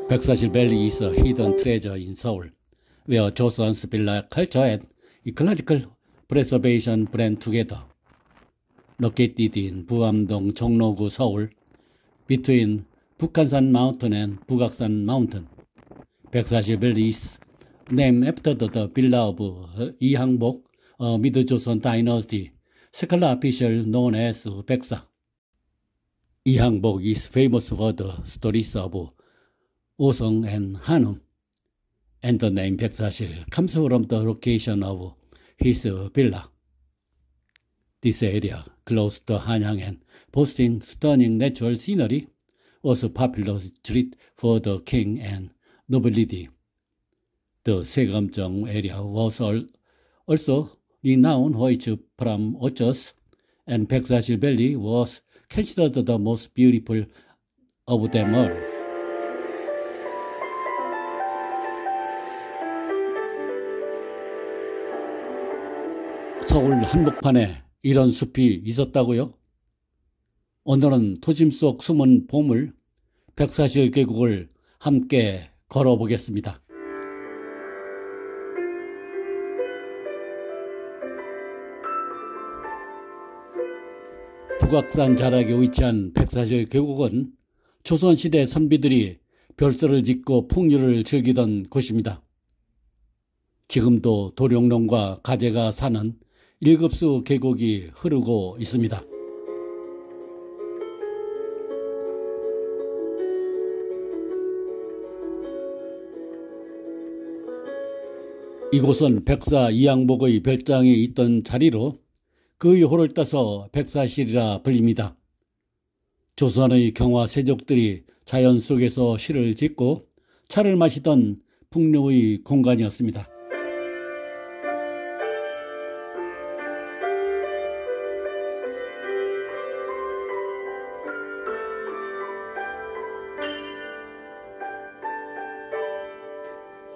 Paksashil Valley is a hidden treasure in Seoul, where Joseon's villa culture and ecological preservation blend together. Located in Buamdong, Cheongno-gu, Seoul, between Bukhansan Mountain and Bugaksan Mountain, Paksashil Valley is named after the villa of Lee Hang-bok, a Mid-Joseon dynasty scholar official known as Baeksa. Lee Hang-bok is famous for the stories of Osung and Hanum, and the name Paksashil comes from the location of his villa. This area, close to Hanyang and boasting stunning natural scenery, was a popular street for the king and nobility. The Segamjeong area was also renowned for its palm orchards, and Paksashil Valley was considered the most beautiful of them all. 서울 한복판에 이런 숲이 있었다고요? 오늘은 도심 속 숨은 보물 백사실 계곡을 함께 걸어보겠습니다. 북악산 자락에 위치한 백사실 계곡은 조선시대 선비들이 별소를 짓고 풍류를 즐기던 곳입니다. 지금도 도룡령과 가재가 사는 일급수 계곡이 흐르고 있습니다. 이곳은 백사 이항복의 별장이 있던 자리로 그의 호를 따서 백사실이라 불립니다. 조선의 경화 세족들이 자연 속에서 시를 짓고 차를 마시던 풍류의 공간이었습니다.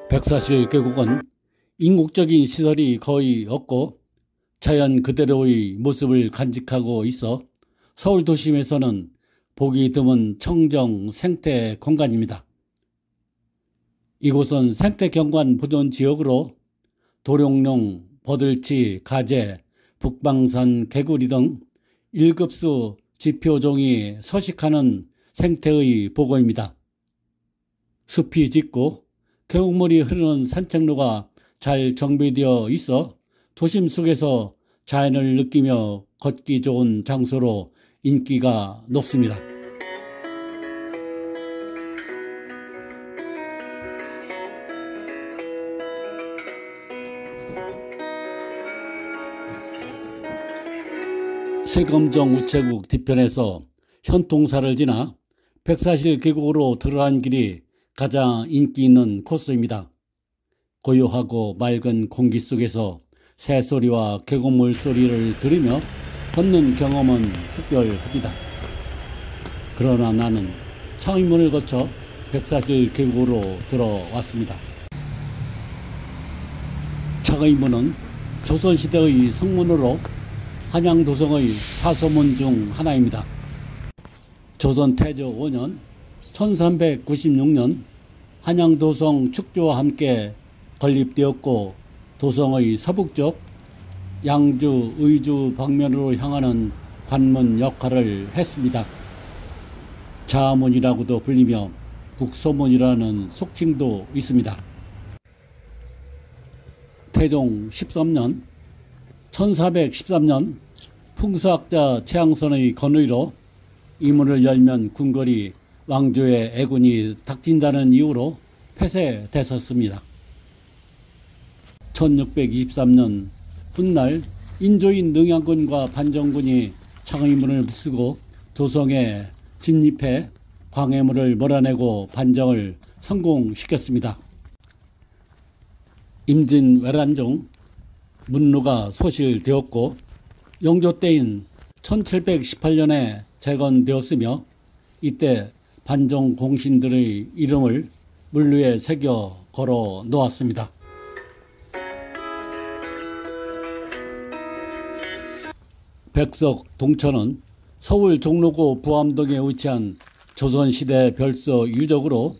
백사실 계곡은 인공적인 시설이 거의 없고 자연 그대로의 모습을 간직하고 있어 서울 도심에서는 보기 드문 청정 생태 공간입니다. 이곳은 생태경관 보존 지역으로 도룡령, 버들치, 가재, 북방산, 개구리 등 1급수 지표종이 서식하는 생태의 보고입니다. 숲이 짙고 계곡물이 흐르는 산책로가 잘 정비되어 있어 도심 속에서 자연을 느끼며 걷기 좋은 장소로 인기가 높습니다. 세검정 우체국 뒤편에서 현통사를 지나 백사실 계곡으로 들어간 길이 가장 인기 있는 코스입니다. 고요하고 맑은 공기 속에서 새소리와 계곡물 소리를 들으며 걷는 경험은 특별합니다. 그러나 나는 창의문을 거쳐 백사실 계곡으로 들어왔습니다. 창의문은 조선시대의 성문으로 한양도성의 사서문 중 하나입니다. 조선 태조 5년 1396년 한양도성 축조와 함께 건립되었고 도성의 서북쪽 양주, 의주 방면으로 향하는 관문 역할을 했습니다. 자문이라고도 불리며 북소문이라는 속칭도 있습니다. 태종 13년 1413년 풍수학자 최양선의 건의로 이 문을 열면 궁궐이 왕조의 애군이 닥친다는 이유로 폐쇄됐었습니다. 1623년 훗날 인조인 능양군과 반정군이 창의문을 부수고 도성에 진입해 광해문을 몰아내고 반정을 성공시켰습니다. 임진 외란중 문루가 소실되었고 영조 때인 1718년에 재건되었으며 이때 반정 공신들의 이름을 문루에 새겨 걸어 놓았습니다. 백석 동천은 서울 종로구 부암동에 위치한 조선시대 별서 유적으로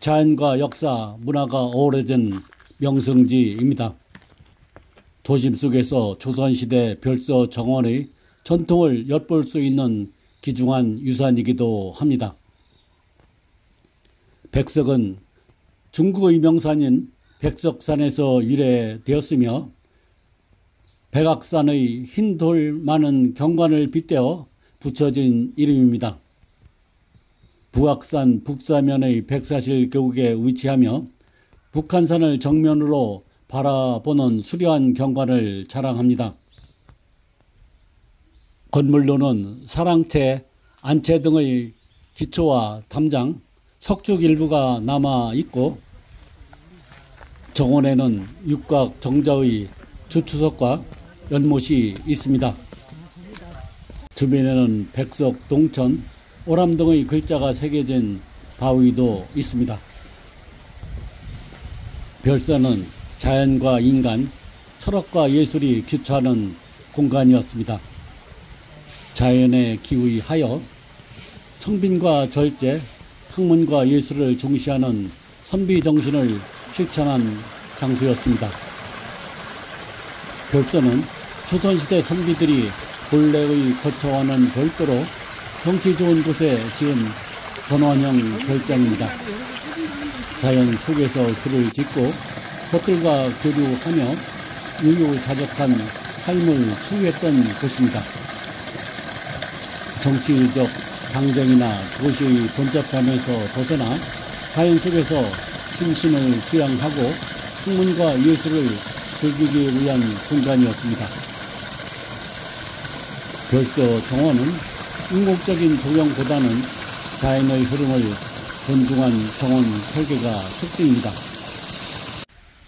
자연과 역사, 문화가 어우러진 명승지입니다. 도심 속에서 조선시대 별서 정원의 전통을 엿볼 수 있는 귀중한 유산이기도 합니다. 백석은 중국의 명산인 백석산에서 유래되었으며 백악산의 흰 돌 많은 경관을 빗대어 붙여진 이름입니다. 북악산 북사면의 백사실 계곡에 위치하며 북한산을 정면으로 바라보는 수려한 경관을 자랑합니다. 건물로는 사랑채, 안채 등의 기초와 담장, 석축 일부가 남아있고 정원에는 육각 정자의 주추석과 연못이 있습니다. 주변에는 백석, 동천, 오람 등의 글자가 새겨진 바위도 있습니다. 별서는 자연과 인간, 철학과 예술이 교차하는 공간이었습니다. 자연에 기의하여 청빈과 절제, 학문과 예술을 중시하는 선비 정신을 실천한 장소였습니다. 별서는 조선시대 선비들이 본래의 거처와는 별도로 경치 좋은 곳에 지은 전원형 별장입니다. 자연 속에서 글을 짓고 것들과 교류하며 유유자적한 삶을 추구했던 곳입니다. 정치적 당정이나 도시의 번잡함에서 벗어나 자연 속에서 심신을 수양하고 학문과 예술을 즐기기 위한 공간이었습니다. 별서 정원은 인공적인 조경보다는 자연의 흐름을 존중한 정원 설계가 특징입니다.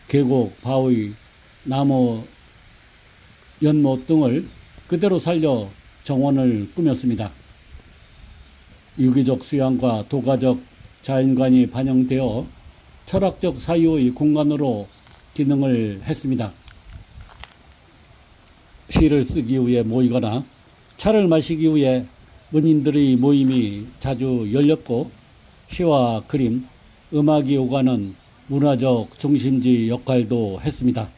계곡, 바위, 나무, 연못 등을 그대로 살려 정원을 꾸몄습니다. 유기적 수양과 도가적 자연관이 반영되어 철학적 사유의 공간으로 기능을 했습니다. 시를 쓰기 위해 모이거나 차를 마시기 위해 문인들의 모임이 자주 열렸고 시와 그림, 음악이 오가는 문화적 중심지 역할도 했습니다.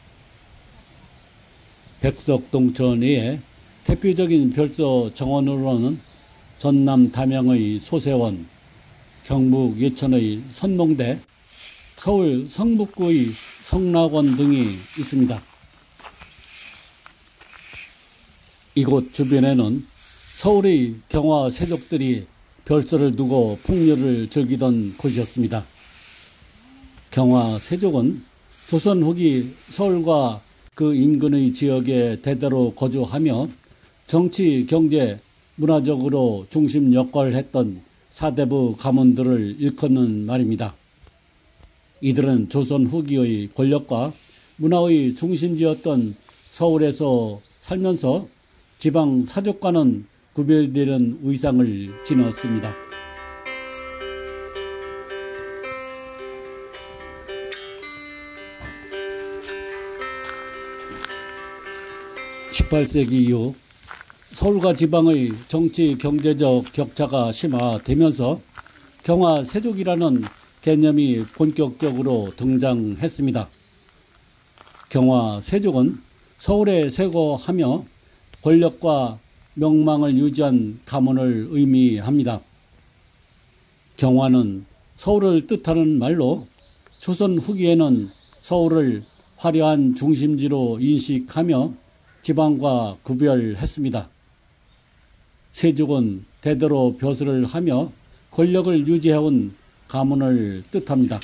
백석동천 외에 대표적인 별서 정원으로는 전남 담양의 소세원, 경북 예천의 선몽대, 서울 성북구의 성락원 등이 있습니다. 이곳 주변에는 서울의 경화 세족들이 별서를 두고 풍류를 즐기던 곳이었습니다. 경화 세족은 조선 후기 서울과 그 인근의 지역에 대대로 거주하며 정치, 경제, 문화적으로 중심 역할을 했던 사대부 가문들을 일컫는 말입니다. 이들은 조선 후기의 권력과 문화의 중심지였던 서울에서 살면서 지방 사족과는 구별되는 의상을 지녔습니다. 18세기 이후 서울과 지방의 정치 경제적 격차가 심화되면서 경화 세족이라는 개념이 본격적으로 등장했습니다. 경화 세족은 서울에 쇄거하며 권력과 명망을 유지한 가문을 의미합니다. 경화는 서울을 뜻하는 말로 조선 후기에는 서울을 화려한 중심지로 인식하며 지방과 구별했습니다. 세족은 대대로 벼슬을 하며 권력을 유지해온 가문을 뜻합니다.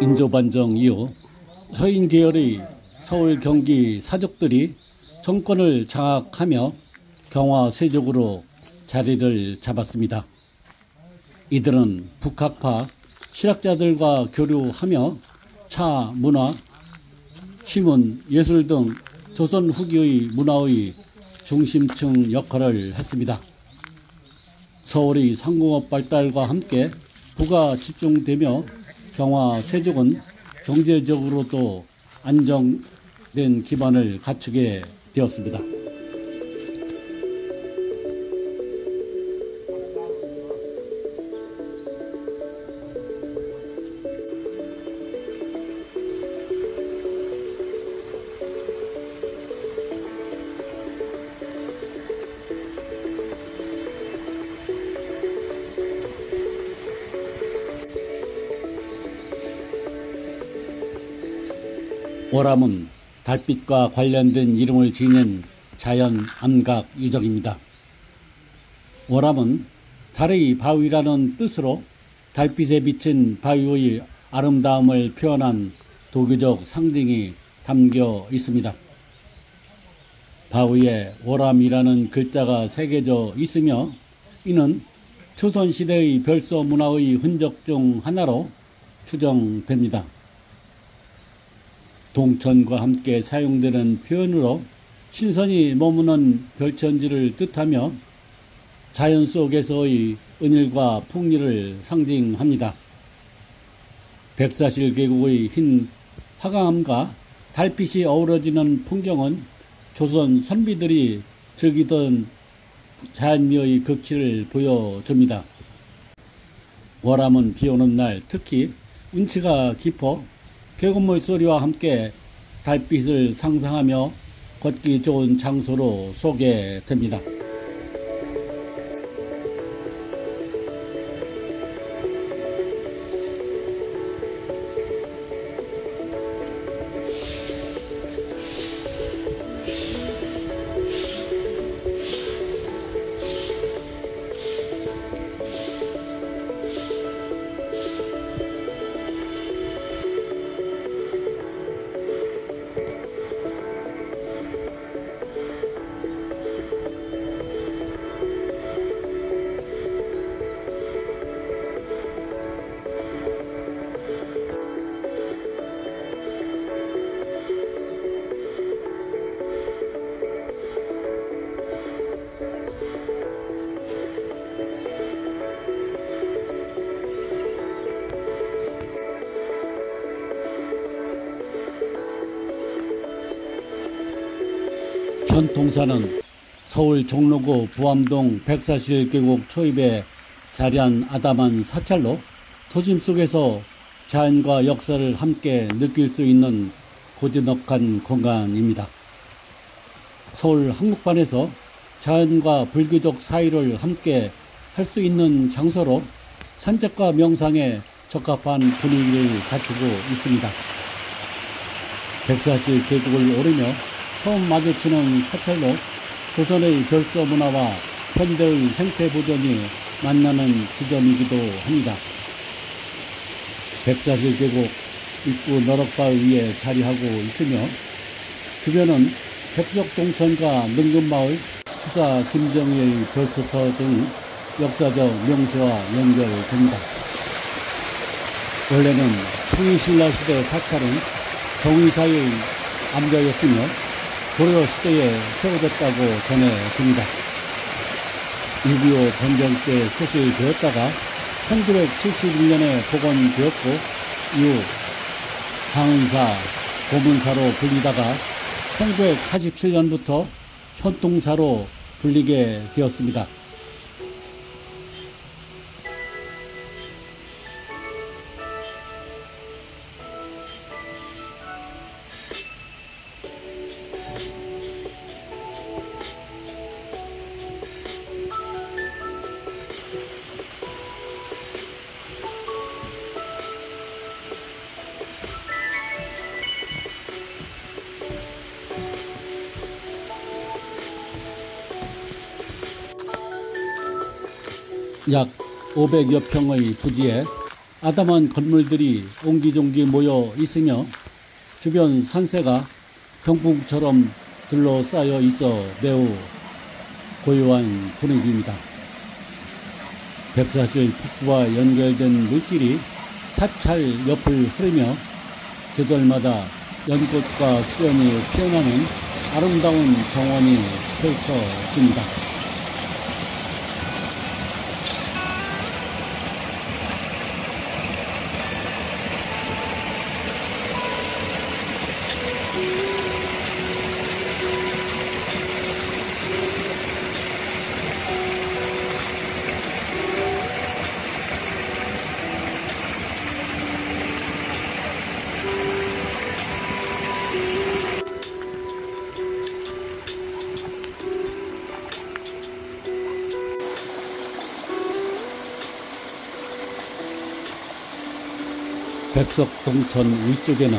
인조반정 이후 서인 계열의 서울 경기 사족들이 정권을 장악하며 경화 세족으로 자리를 잡았습니다. 이들은 북학파 실학자들과 교류하며 차, 문화, 신문, 예술 등 조선 후기의 문화의 중심층 역할을 했습니다. 서울의 상공업 발달과 함께 부가 집중되며 경화 세족은 경제적으로도 안정된 기반을 갖추게 되었습니다. 오람은 달빛과 관련된 이름을 지닌 자연 암각 유적입니다. 오람은 달의 바위라는 뜻으로 달빛에 비친 바위의 아름다움을 표현한 도교적 상징이 담겨 있습니다. 바위에 오람이라는 글자가 새겨져 있으며 이는 조선시대의 별서 문화의 흔적 중 하나로 추정됩니다. 동천과 함께 사용되는 표현으로 신선이 머무는 별천지를 뜻하며 자연 속에서의 은일과 풍리를 상징합니다. 백사실 계곡의 흰 화강암과 달빛이 어우러지는 풍경은 조선 선비들이 즐기던 자연미의 극치를 보여줍니다. 월암은 비오는 날 특히 운치가 깊어 계곡물 소리와 함께 달빛을 상상하며 걷기 좋은 장소로 소개됩니다. 현통사는 서울 종로구 부암동 백사실 계곡 초입에 자리한 아담한 사찰로 도심 속에서 자연과 역사를 함께 느낄 수 있는 고즈넉한 공간입니다. 서울 한복판에서 자연과 불교적 사이를 함께 할 수 있는 장소로 산책과 명상에 적합한 분위기를 갖추고 있습니다. 백사실 계곡을 오르며 처음 마주치는 사찰로 조선의 별서 문화와 현대의 생태 보존이 만나는 지점이기도 합니다. 백사실 계곡 입구 너럭바 위에 자리하고 있으며 주변은 백석동천과 능금마을, 수사 김정희의 별서터 등 역사적 명소와 연결됩니다. 원래는 통일신라시대 사찰은 정의사의 암자였으며 고려 시대에 세워졌다고 전해집니다. 6.25 전쟁 때 소실되었다가 1976년에 복원되었고 이후 장은사, 고문사로 불리다가 1987년부터 현통사로 불리게 되었습니다. 약 500여 평의 부지에 아담한 건물들이 옹기종기 모여 있으며 주변 산세가 병풍처럼 둘러싸여 있어 매우 고요한 분위기입니다. 백사실 북부와 연결된 물길이 사찰 옆을 흐르며 계절마다 연꽃과 수연이 피어나는 아름다운 정원이 펼쳐집니다. 백석동천 위쪽에는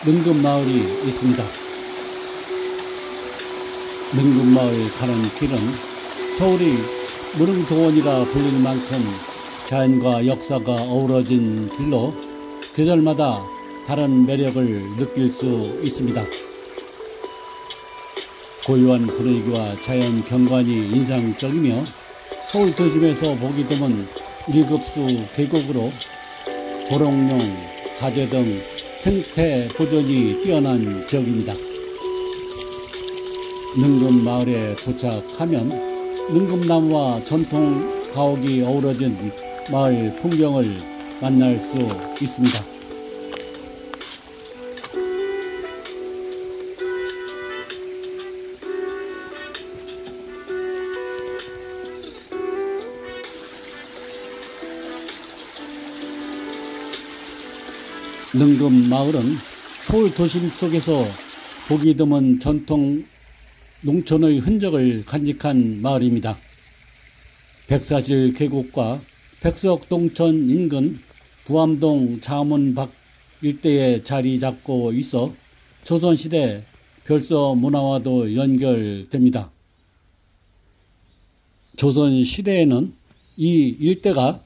능금마을이 있습니다. 능금마을 가는 길은 서울이 무릉도원이라 불릴 만큼 자연과 역사가 어우러진 길로 계절마다 다른 매력을 느낄 수 있습니다. 고요한 분위기와 자연 경관이 인상적이며 서울 도심에서 보기 드문 1급수 계곡으로 도롱뇽, 가재 등 생태 보존이 뛰어난 지역입니다. 능금마을에 도착하면 능금나무와 전통 가옥이 어우러진 마을 풍경을 만날 수 있습니다. 능금마을은 서울 도심 속에서 보기 드문 전통 농촌의 흔적을 간직한 마을입니다. 백사실 계곡과 백석동천 인근 부암동 자문 밖 일대에 자리 잡고 있어 조선시대 별서 문화와도 연결됩니다. 조선시대에는 이 일대가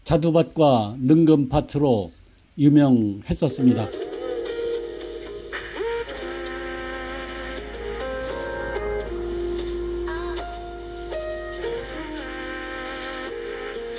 자두밭과 능금밭으로 유명했었습니다.